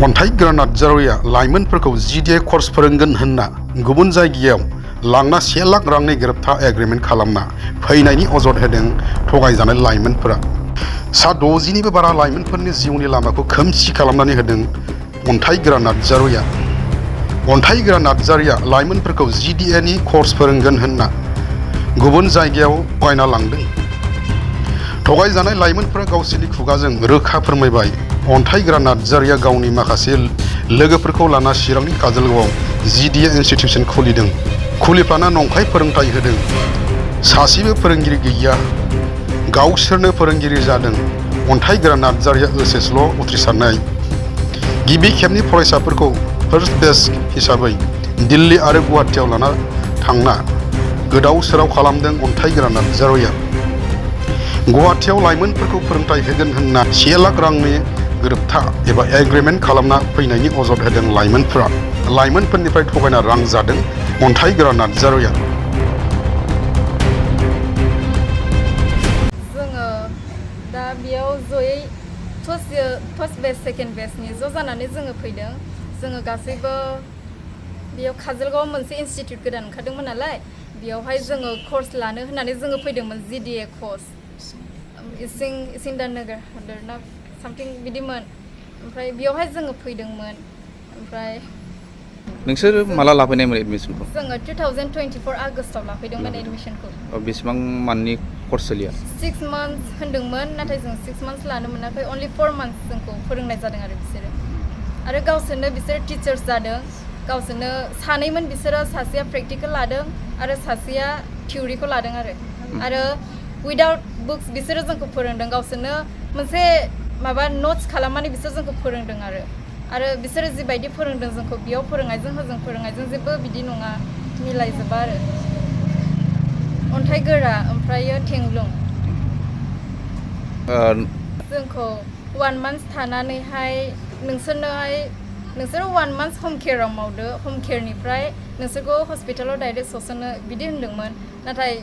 अन्थाइगोरा नार्जारिया लाइमोनफोरखौ GDA course फोरोंगोन होनना गुबुन जायगायाव लांना 1 लाख रांनि गोरोबथा एग्रीमेंट खालामना फैनायनि अजद होदों थगायजानाय लाइमोनफोरा। सा 60निबो बारा लाइमोनफोरनि जिउनि लामाखौ खोमसि खालामनानै होदों अन्थाइगोरा नार्जारिया। अन्थाइगोरा नार्जारिया लाइमोनफोरखौ GDA नि course फोरोंगोन होनना गुबुन जायगायाव थगायना लांदों। थगायजानाय लाइमोनफोरा गावसोरनि खुगाजों रोखा फोरमायबाय अन्थाइगोरा नार्जारिया गावनि माखासे लोगोफोरखौ लाना चिरांनि काजलगावआव GDA इन्स्टिटिउसन खुलिदों। खुलिफ्लाना नंखाय फोरोंथाय होदों। सासेबो फोरोंगिरि गैया, गावसोरनो फोरोंगिरि जादों। अन्थाइगोरा नार्जारिया OHSल' उथ्रिसारनाय। गिबि खेबनि फरायसाफोरखौ फार्स्ट बेच हिसाबै दिल्ली आरो गुवाहाटीआव लाना थांना गोदाव सोराव खालामदों अन्थाइगोरा नार्जारिया। गुवाहाटीआव लाइमोनफोरखौ फोरोंथाय होगोन होनना 1 लाख रांनि गोरोबथा एबा एग्रीमेंट खालामना फैनायनि अजद होदों लाइमोनफोरा। लाइमोनफोरनिफ्राय थगायना रां जादों अन्थाइगोरा नार्जारिया। जोङो दा बेयाव जयै फार्स्ट बेच सेकेन्ड बेचनि ज' जानानै जोङो फैदों। जोङो गासैबो बेयाव काजलगावआव मोनसे इनस्टिट्यूट गोदान ओंखारदोंमोन नालाय, बेयावहाय जोङो कर्स लानो होननानै जोङो फैदोंमोन GDA course। इसिंदाननोगोर हादोरना सामथिं बिदिमोन। ओमफ्राय बेयावहाय जोङो फैदोंमोन। ओमफ्राय नोंसोर माला लाफैनायमोन एडमिसनखौ? जोङो 2024 आगस्टआव लाफैदोंमोन एडमिसनखौ। बेसेबां मान्थनि कर्स सोलिया? 6 months होन्दोंमोन, नाथाय जों 6 months लानो मोनाखै। only 4 months जोंखौ फोरोंनाय जादों आरो बिसोरो। आरो गावसोरनो बिसोर टिचार्स जादों। गावसोरनो सानैमोन बिसोरो, सासेया प्रेक्टिकल लादों आरो सासेया थिउरिखौ लादों आरो उइदाउट बुक्स बिसोरो जोंखौ फोरोंदों। गावसोरनो मोनसे माबा नट्स खालामनानै बिसोर जोंखौ फोरोंदों आरो बिसोरो जिबायदि फोरोंदों जोंखौ बेयाव फोरोंनायजों होजों फोरोंनायजों जेबो बिदि नङा, मिलायजोबा आरो। अन्थाइगोरा ओमफ्रायो थेंग्लुं जोंखौ 1 month थानानैहाय नोंसोरो 1 month हम केयाराव मावदो, हम केयारनिफ्राय नोंसोरखौ हस्पिटालाव डाइरेक्ट सोस'नो बिदि होन्दोंमोन। नाथाय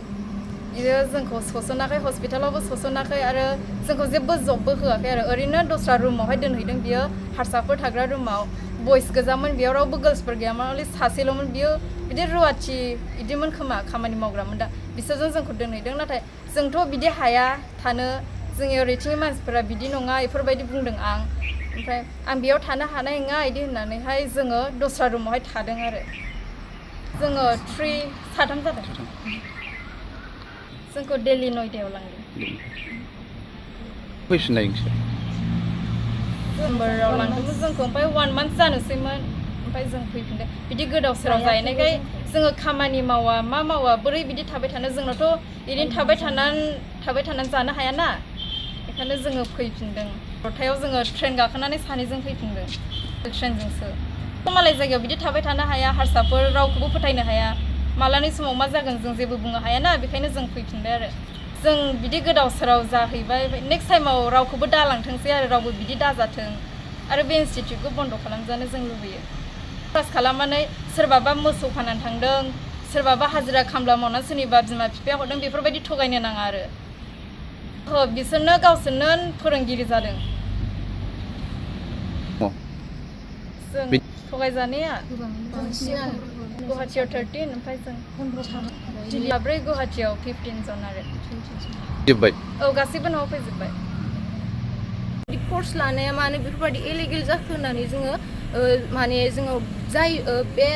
बियो जोंखौ सोस'नाखै, हस्पिटालावबो सोस'नाखै आरो जोंखौ जेबो जबबो होआखै आरो ओरैनो दस्रा रुमावहाय दोनहैदों। बियो हारसाफोर थाग्रा रुमाव बयस गोजामोन, बेयाव रावबो गार्ल्सफोर गैयामोन, अनलि सासेल'मोन। बियो बिदि रुवाथि बिदिमोन खोमा, खामानि मावग्रामोन दा। बिसोरजों जोंखौ दोनहैदों। नाथाय जोंथ' बिदि हाया थानो, जोंनि ओरैथिंनि मानसिफोरा बिदि नङा बेफोरबायदि बुंदों आं। ओमफ्राय आं बेयाव थानो हानाय नङा बिदि होननानैहाय जोङो दस्रा रुमावहाय थादों आरो। जोङो साथाम जादों। जोंखौ दिल्ली नयदायाव लांदों। फैफिननाय नोंसोर? दिसेम्बराव लांदोंमोन जोंखौ, ओमफ्राय 1 month जानोसैमोन। ओमफ्राय जों फैफिनदों। बिदि गोदाव सोराव जाहैनायखाय जोङो खामानि मावा मा मावा बोरै बिदि थाबाय थानो, जोंनावथ' बिदिनो थाबाय थानानै जानो हायाना, बेखायनो जोङो फैफिनदों। 10थायाव जोङो ट्रेन गाखोनानै सानैजों फैफिनदों, ट्रेनजोंसो। मालाय जायगायाव बिदि थाबाय थानो हाया, हारसाफोर रावखौबो फोथायनो हाया, मालानि समाव मा जागोन जों जेबो बुंनो हायाना, बेखायनो जों फैफिनबाय आरो। जों बिदि गोदाव सोराव जाहैबाय, नेक्स्ट टाइमाव रावखौबो दालांथोंसै आरो, रावबो बिदि दाजाथों आरो बे इनस्टिटिउटखौ बन्द' खालामजानो जों लुबैयो। क्लास खालामनानै सोरबाबा मोसौ फाननानै थांदों, सोरबाबा हाजिरा खामला मावनानै सोरनिबा बिमा बिफाया हरदों, बेफोरबायदि थगायनो नाङा आरो। बिसोरनो गावसोरनो फोरोंगिरि जादों। जों थगायजानाया गुवाहाटीयाव 13, ओमफ्राय जों 4 गुवाहाटीयाव 15 जन आरो। जोब्बाय? औ, गासैबो न'आव फैजोब्बाय। कर्स लानाया मानो बेफोरबायदि इलिगेल जाखो होननानै जोङो जाय बे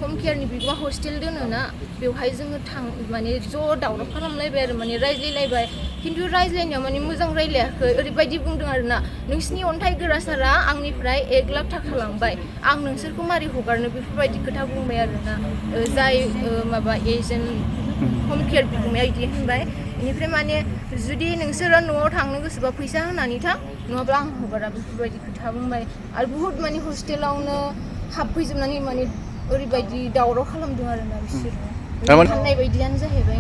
हम केयारनि बिगोमा हस्टेल दोनोना, बेवहाय जोङो ज' दावराव खालामलायबाय आरो, रायज्लायलायबाय। खिन्थु रायज्लायनायाव मोजां रायज्लायाखै, ओरैबायदि बुंदों आरोना, नोंसिनि अन्थाइगोरा सारा आंनिफ्राय 1 लाख थाखा लांबाय, आं नोंसोरखौ मारै हगारनो, बेफोरबायदि खोथा बुंबाय आरोना। जाय एजेन्ट हम केयार बिगोमाया बिदि होनबाय। बेनिफ्राय जुदि नोंसोरो न'आव थांनो गोसोबा फैसा होनानै थां, नङाब्ला आं हगारा, बेफोरबायदि खोथा बुंबाय। आरो बुहुत हस्टेलावनो हाबफैजोबनानै ओरैबायदि दावराव खालामदों आरोना बिसोरो। फाननाय बायदियानो जाहैबाय।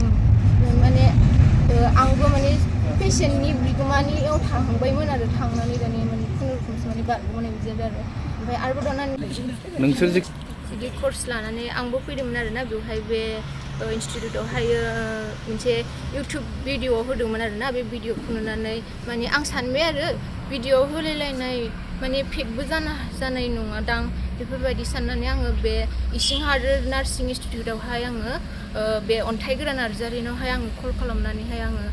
आंबो पेसेन्टनि बिगोमानियाव थांबायमोन आरो, थांनानै खुनुरुखुमसो बारग'नाय बिदि जादों आरो। आरोबाव दाना नोंसोर बिदि कर्स लानानै आंबो फैदोंमोन आरोना, बेवहाय बे इनस्टिटिउटआवहाय मोनसे इउटुब भिडिअ होदोंमोन आरोना। बे भिडिअखौ नुनानै आं सानबाय आरो, भिडिअ होलायलायनाय माने फेकबो जानाय नङा दां बेफोरबायदि साननानै आङो बे इसिंहादोर नार्सिं इनस्टिटिउटआवहाय आङो बे अन्थाइ गोरा नार्जारिनावहाय आङो कल खालामनानैहाय आङो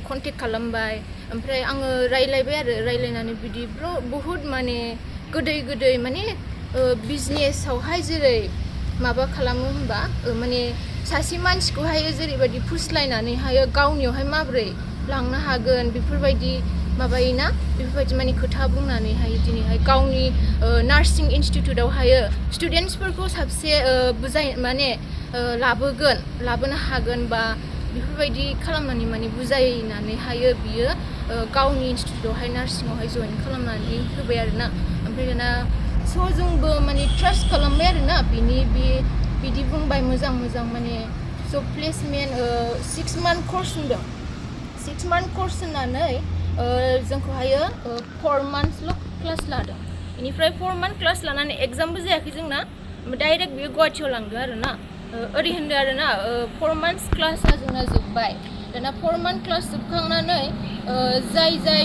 कन्टेक्ट खालामबाय ओमफ्राय आङो रायलायबाय आरो रायलायनानै बिदि बहुद माने गोदै माने बिजनेसावहाय जेरै माबा खालामो होनबा माने सासे मानसिखौहाय जेरैबायदि फुस्लायनानैहाय गावनियावहाय माबोरै लांनो हागोन बेफोरबायदि माबायोना बेफोरबायदि माने खोथा बुंनानैहाय दिनैहाय गावनि नार्सिं इनस्टिटिउटआवहाय स्टुडेन्टसफोरखौ साबसे बुजाय माने लाबोनो हागोन बा बेफोरबायदि खालामनानै माने बुजायनानैहाय बियो गावनि इनस्टिटिउटआवहाय नार्सिंआवहाय जइन खालामनानै होबाय आरोना ओमफ्राय दाना स' जोंबो माने ट्रास्ट खालामबाय आरोना बिदि बुंबाय मोजां माने स' प्लेसमेन्ट 6 month course होनदों 6 month course होननानै जोंखौहायो 4 monthsल' क्लास लादों बेनिफ्राय 4 month क्लास लानानै एग्जामबो जायाखै जोंना डाइरेक्ट बियो गुवाहाटियाव लांदों आरोना ओरै होनदों आरोना 4 months क्लासआ जोंना जोब्बाय दाना 4 month क्लास जोबखांनानै जाय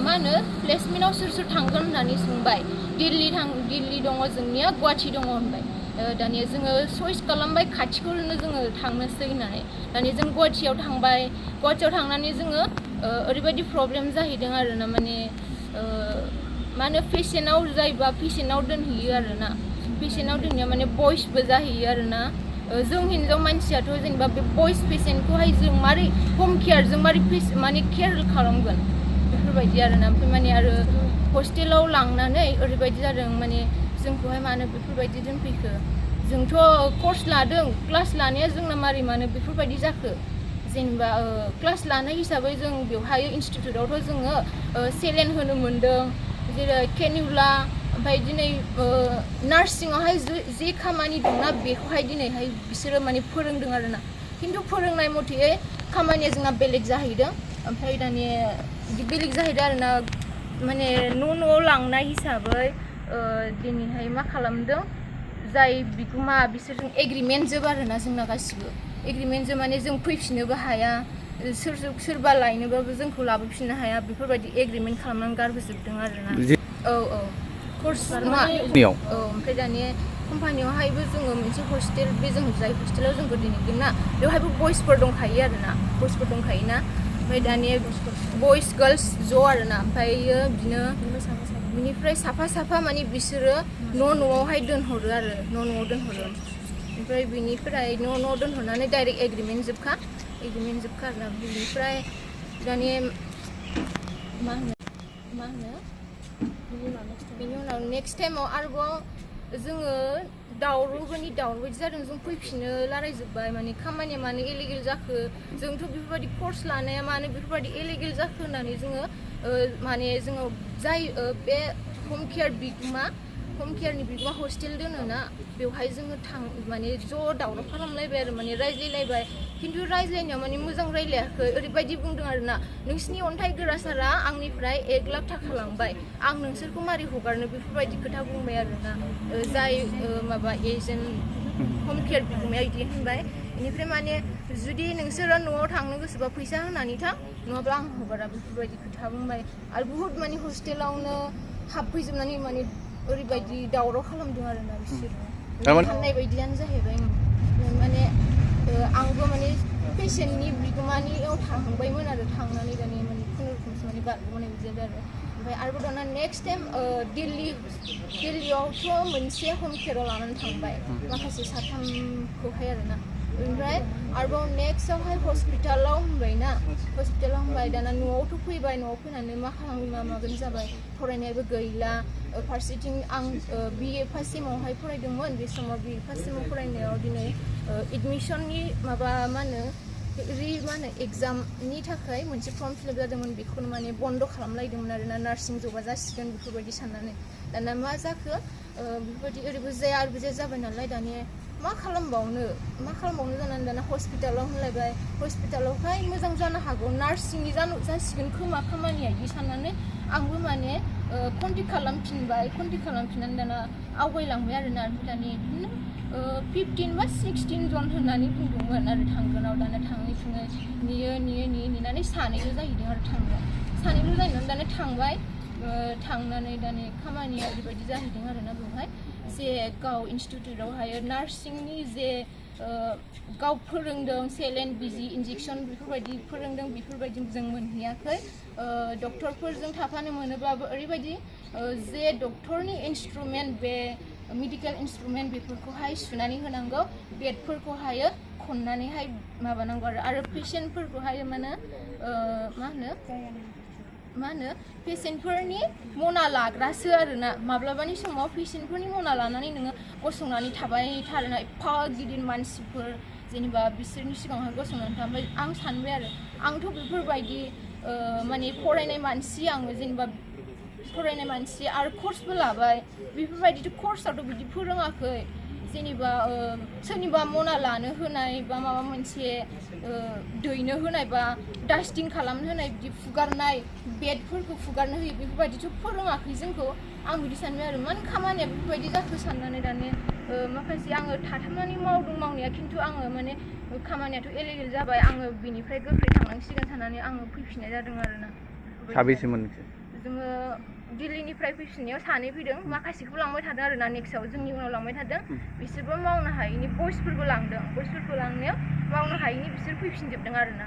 मा होनो प्लेसमेन्टआव सोर थांगोन होननानै सोंबाय दिल्ली दङ जोंनिया गुवाहाटि दङ होनबाय दानिया जोङो चइस खालामबाय खाथिखौनो जोङो थांनोसै होननानै दानिया जों गुवाहाटियाव थांबाय गुवाहाटियाव थांनानै जोङो ओरैबायदि प्रब्लेम जाहैदों आरोना माने मा होनो पेसेन्टआव जायोबा पेसेन्टआव दोनहैयो आरोना पेसेन्टआव दोननाया माने बयसबो जाहैयो आरोना जों हिन्जाव मानसियाथ' जेनेबा बे बयस पेसेन्टखौहाय जों मारै हम केयारजों मारै माने केयार खालामगोन बेफोरबायदि आरोना ओमफ्राय माने आरो हस्टेलाव लांनानै ओरैबायदि जादों माने जोंखौहाय मानो बेफोरबायदि दोनफैखो जोंथ' कर्स लादों क्लास लानाया जोंना मानो बेफोरबायदि जाखो जेनेबा क्लास लानाय हिसाबै जों बेवहाय इनस्टिटिउटआवथ' जोङो सेलेन होनो मोन्दों जेरै केनिउला ओमफ्राय दिनै नार्सिंआवहाय जे खामानि दंना बेखौहाय दिनैहाय बिसोरो माने फोरोंदों आरोना खिन्थु फोरोंनाय मथेयै खामानिया जोंना बेलेग जाहैदों ओमफ्राय दानिया बेलेग जाहैदों आरोना माने न'आव लांनाय हिसाबै दिनैहाय मा खालामदों जाय बिगुमा बिसोरजों एग्रिमेन्ट जोब आरोना जोंना गासिबो एग्रिमेन्ट जोब माने जों फैफिननोबो हाया सोरबा लायनोबाबो जोंखौ लाबोफिननो हाया बेफोरबायदि एग्रिमेन्ट खालामनानै गारबोजोबदों आरोना औ कर्स नङा ओमफ्राय दानिया कम्पानियावहायबो जोङो मोनसे हस्टेल बे जों जाय हस्टेलाव जोंबो दिनैदों ना बेवहायबो बयसफोर दंखायो आरोना बयसफोर दंखायोना ओमफ्राय दानिया बयस गार्लस ज' आरोना ओमफ्रायो बिदिनो बिनिफ्राय साफा माने बिसोरो न'आवहाय दोनहरो आरो न'आव दोनहरो ओमफ्राय बिनिफ्राय न'आव दोनहरनानै डाइरेक्ट एग्रिमेन्ट जोबखा आरोना बिनिफ्राय दानिया मा होनो बिनि उनाव नेक्स्ट टाइमाव आरोबाव जोङो दावराव बायदि जादों जों फैफिनो रायलायजोब्बाय माने खामानिया मानो इलिगेल जाखो जोंथ' बेफोरबायदि कर्स लानाया मानो बेफोरबायदि इलिगेल जाखो होननानै जोङो माने जोङो जाय बे हम केयारनि बिगोमा हस्टेल दोनोना बेवहाय जोङो माने ज' दावराव खालामलायबाय आरो माने रायज्लायलायबाय खिन्थु रायज्लायनायाव माने मोजां रायज्लायाखै ओरैबायदि बुंदों आरोना नोंसिनि अन्थाइ गोरा सारा आंनिफ्राय 1 लाख थाखा लांबाय आं नोंसोरखौ मारै हगारनो बेफोरबायदि खोथा बुंबाय आरोना जाय माबा एजेन्ट हम केयार बिगोमाया बिदि होनबाय बेनिफ्राय माने जुदि नोंसोरो न'आव थांनो गोसोबा फैसा होनानै थां नङाब्ला आं हगारा बेफोरबायदि खोथा बुंबाय आरो बुहुद माने हस्टेलावनो हाबफैजोबनानै माने ओरैबायदि दावराव खालामदों आरोना बिसोरो फाननाय बायदियानो जाहैबाय माने आंबो माने पेसेन्टनि बिगोमानियाव थांबायमोन आरो थांनानै दानिया माने खुनुरुखुमसो माने बारग'नाय बिदि जादों आरो ओमफ्राय आरोबाव दाना नेक्स्ट टाइम दिल्लीयावथ' मोनसे हम केयाराव लानानै थांबाय माखासे साथामखौहाय आरोना ओमफ्राय आरोबाव नेक्स्टआवहाय हस्पिटालाव होनबाय दाना न'आवथ' फैबाय न'आव फैनानै मा मागोन जाबाय फरायनायबो गैला फारसेथिं आं BA फार्स्ट सेमावहाय फरायदोंमोन बे समाव BA फार्स्ट सेमाव फरायनायाव दिनै एडमिसननि माबा मा होनो एग्जामनि थाखाय मोनसे फर्म फिलआप जादोंमोन बेखौनो माने बन्द' खालामलायदोंमोन आरोना नार्सिं जबा जासिगोन बेफोरबायदि साननानै दाना मा जाखो बेफोरबायदि ओरैबो जाया आरोबो जाबाय नालाय दानिया मा खालामबावनो जानानै दाना हस्पिटालाव होनलायबाय हस्पिटालावहाय मोजां जानो हागौ नार्सिंनि जासिगोन खोमा खामानिया बिदि साननानै आंबो माने कन्टेक्ट खालामफिननानै दाना आवगायलांबाय आरोना दानि बिदिनो 15 बा 16 जन होननानै बुंदोंमोन आरो थांगोनाव दाना थाङै नेनानै सानैल' जाहैदों आरो सानैल' जाहैनानै दाना थांबाय थांनानै दानि खामानिया ओरैबायदि जाहैदों आरोना बेवहाय जे गाव इनस्टिटिउटआवहाय नार्सिंनि जे गाव फोरोंदों सेलेन बिजि इन्जेक्सन बेफोरबायदि फोरोंदों बेफोरबायदि जों मोनहैयाखै डक्टरफोरजों थाफानो मोनोब्लाबो ओरैबायदि जे डक्टरनि इन्सट्रुमेन्ट बे मेडिकेल इन्सट्रुमेन्ट बेफोरखौहाय सुनानै होनांगौ बेडफोरखौहाय खननानैहाय माबानांगौ आरो पेशेन्टफोरखौहाय मा होनो पेशेन्टफोरनि मना लाग्रासो आरोना माब्लाबानि समाव पेशेन्टफोरनि मना लानानै नोङो गसंनानै थाबाय थारोना एफा गिदिर मानसिफोर जेनेबा बिसोरनि सिगाङावहाय गसंनानै थाबाय आं सानबाय आरो आंथ' बेफोरबायदि माने फरायनाय मानसि आरो कर्सबो लाबाय बेफोरबायदिथ' कर्सआवथ' बिदि फोरोङाखै जेनेबा सोरनिबा मना लानो होनाय बा माबा मोनसे दैनो होनाय बा डास्टिं खालामनो होनाय बिदि फुगारनाय बेडफोरखौ फुगारनो होयो बेफोरबायदिथ' फोरोङाखै जोंखौ आं बिदि सानबाय आरो मानो खामानिया बेफोरबायदि जाखो साननानै दाने माखासे आङो थाथामनानै मावनाया खिन्थु आङो माने खामानियाथ' इलिगेल जाबाय आङो बिनिफ्राय गोख्रै थांनांसिगोन साननानै आङो फैफिननाय जादों आरोना साबेसेमोन जोङो दिल्लीनिफ्राय फैफिननायाव सानै फैदों माखासेखौ लांबाय थादों आरोना नेक्स्टआव जोंनि उनाव लांबाय थादों बिसोरबो मावनो हायैनि बयसफोरबो लांदों बयसफोरखौ लांनायाव मावनो हायैनि बिसोर फैफिनजोबदों आरोना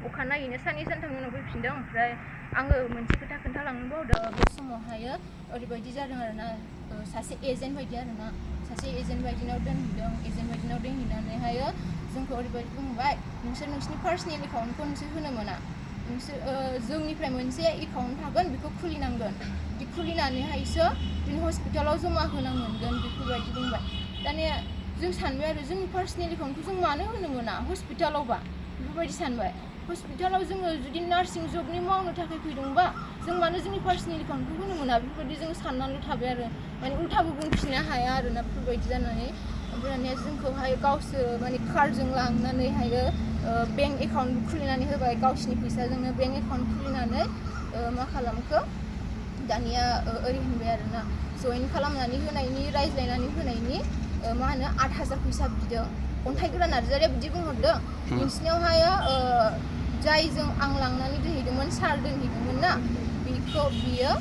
अखानायैनो साननै सानथामनि उनाव फैफिनदों ओमफ्राय आङो मोनसे खोथा खोन्थालांनो बावदों बे समावहाय ओरैबायदि जादों आरोना सासे एजेन्ट बायदि आरोना सासे एजेन्ट बायदिनाव दोनहैनानैहाय जोंखौ ओरैबायदि बुंबाय नोंसोरनि पार्सनेल एकाउन्टखौ नोंसोर होनो मोना नोंसोर जोंनिफ्राय मोनसे एकाउन्ट थागोन बेखौ खुलिनांगोन बे खुलिनानैहायसो जों हस्पिटालाव जमा होनो मोनगोन बेफोरबायदि बुंबाय दानिया जों सानबाय आरो जोंनि पार्सनेल एकाउन्टखौ जों मानो होनो मोना हस्पिटालावबा बेफोरबायदि सानबाय हस्पिटालाव जोङो जुदि नार्सिं जबनि मावनो थाखाय फैदोंबा जों मानो जोंनि पार्सनेल एकाउन्टखौ होनो मोना बेफोरबायदि जों साननानै थाबाय आरो माने उल्थाबो बुंफिननो हाया आरोना बेफोरबायदि जानानै ओमफ्राय दानिया जोंखौहाय गावसोर माने कारजों लांनानैहाय बेंक एकाउन्ट खुलिनानै होबाय गावसिनि फैसाजोंनो बेंक एकाउन्ट खुलिनानै मा खालामखो दानिया ओरै होनबाय आरोना जइन खालामनानै होनायनि रायज्लायनानै होनायनि मा होनो 8,000 फैसा बिदों अन्थाइ गोरान नार्जारिया बिदि बुंहरदों नोंसिनियावहाय जायजों आं लांनानै दोनहैदोंमोन सार दोनहैदोंमोन ना बियो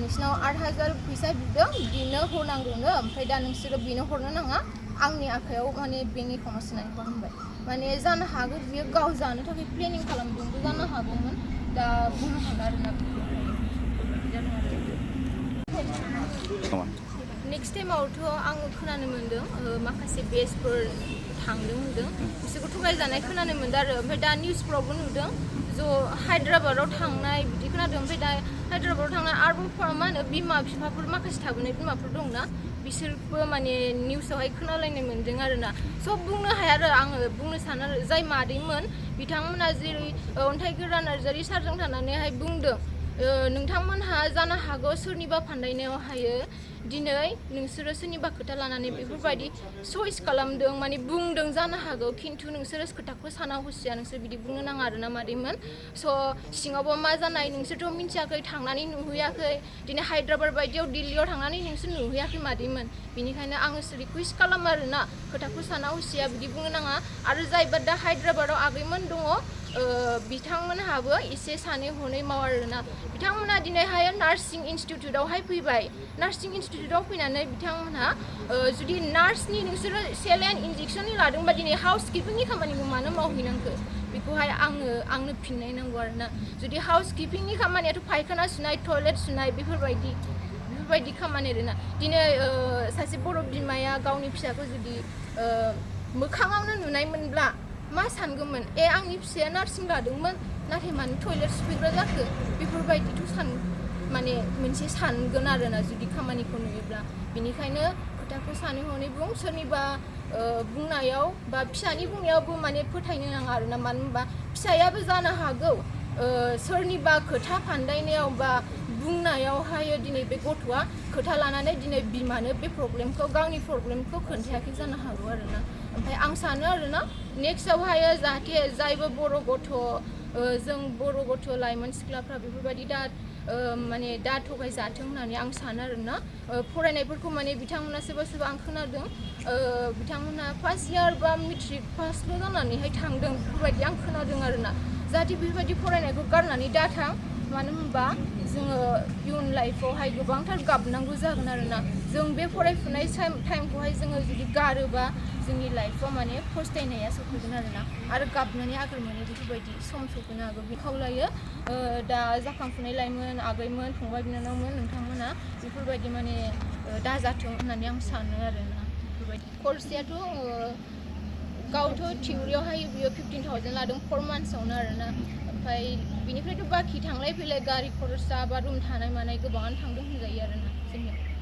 नोंसिनाव 8,000 फैसा बिदों बिनो हरनांगौनो ओमफ्राय दा नोंसोरो बिनो हरनो नाङा आंनि आखायाव माने बेंक एकाउन्टाव सोनानै हर होनबाय माने जानो हागौ बियो गाव जानो थाखाय प्लेनिं खालामदोंबो जानो हागौमोन दा बुंनो हाला आरोना नेक्स्ट टाइमावथ' आङो खोनानो मोन्दों माखासे बेचफोर थांदों होनदों बिसोरखौ थगायजानाय खोनानो मोन्दों आरो ओमफ्राय दा निउसफ्रावबो नुदों हायद्राबादाव थांनाय बिदि खोनादों ओमफ्राय दा हायद्राबादाव थांनाय आरोबाव मा होनो बिमा बिफाफोर माखासे थाबोनाय बिमाफोर दंना बिसोरबो माने निउसावहाय खोनालायनाय मोन्दों आरोना सब बुंनो हाया आरो आङो बुंनो सानो आरो जाय मादैमोन बिथांमोना जेरै अन्थाइ गोरान नार्जारि सारजों थानानैहाय बुंदों नोंथांमोनहा जानो हागौ सोरनिबा फान्दायनायावहाय दिनै नोंसोरो सोरनिबा खोथा लानानै बेफोरबायदि चइस खालामदों माने बुंदों जानो हागौ खिन्थु नोंसोरो खोथाखौ साना हसिया नोंसोर बिदि बुंनो नाङा आरोना मादैमोन स' सिङावबो मा जानाय नोंसोरथ' मिन्थियाखै थांनानै नुहैयाखै दिनै हायद्राबाद बायदियाव दिल्लीयाव थांनानै नोंसोर नुहैयाखै मादैमोन बेनिखायनो आङो रिकुवेस्ट खालामो आरोना खोथाखौ साना हसिया बिदि बुंनो नाङा आरो जायबा दा हायद्राबादाव आगैमोन दङ बिथांमोनहाबो एसे सानै हनै माव आरोना बिथांमोना दिनैहाय नार्सिं इनस्टिटिउटआवहाय फैबाय नार्सिं इनस्टिटिउटआव फैनानै बिथांमोनहा जुदि नार्सनि नोंसोरो सेलाइन इन्जेक्सननि लादोंबा दिनै हाउस किपिंनि खामानिखौ मानो मावहैनांगौ बेखौहाय आंनो फिननाय नांगौ आरोना जुदि हाउस किपिंनि खामानियाथ' फायखाना सुनाय टयलेट सुनाय बेफोरबायदि खामानि आरोना दिनै सासे बर' बिमाया गावनि फिसाखौ जुदि मोखाङावनो नुनायमोनब्ला मा सानगौमोन आंनि फिसाया नार्सिं लादोंमोन नाथाय मानो टयलेट सुफैग्रा जाखो बेफोरबायदिथ' माने मोनसे सानगोन आरोना जुदि खामानिखौ नुयोब्ला बेनिखायनो खोथाखौ सानै हनै बुं सोरनिबा बुंनायाव बा फिसानि बुंनायावबो माने फोथायनो नाङा आरोना मानो होनबा फिसायाबो जानो हागौ सोरनिबा खोथा फान्दायनायाव बा बुंनायावहाय दिनै बे गथ'आ खोथा लानानै दिनै बिमानो बे गावनि प्रब्लेमखौ खोन्थायाखै जानो हागौ आरोना ओमफ्राय आं सानो आरोना नेक्स्टआवहाय जाहाथे जायबो जों बर' गथ' लाइमोन सिख्लाफ्रा बेफोरबायदि माने दा थगायजाथों होननानै आं सानो आरोना फरायनायफोरखौ माने बिथांमोना सोरबा आं खोनादों बिथांमोना फार्स्ट इयार बा मेट्रिक पासल' जानानैहाय थांदों बेफोरबायदि आं खोनादों आरोना जाहाथे बेफोरबायदि फरायनायखौ गारनानै दाथां मानो होनबा जोङो इयुन लाइफआवहाय गोबांथार गाबनांगौ जागोन आरोना जों बे फरायफुनाय टाइमखौहाय जोङो जुदि गारोबा जोंनि लाइफआव माने फस्थायनाया सफैगोन आरो गाबनानै आगोर मोनो बेफोरबायदि सम सफैनो हागौ बे खावलायो दा जाखांफुनाय लाइमोन आगैमोन फंबाय बिनानावमोन नोंथांमोना बेफोरबायदि माने दाजाथों होननानै आं सानो आरोना बेफोरबायदि कर्सयाथ' गावथ' थिउरियावहाय बियो 15,000 लादों 4 मान्थ्सआवनो आरोना ओमफ्राय बिनिफ्रायथ' बाखि थांलाय फैलाय गारि खरसा बा रुम थानाय मानाय गोबाङानो थांदों होनजायो आरोना जोंनियाव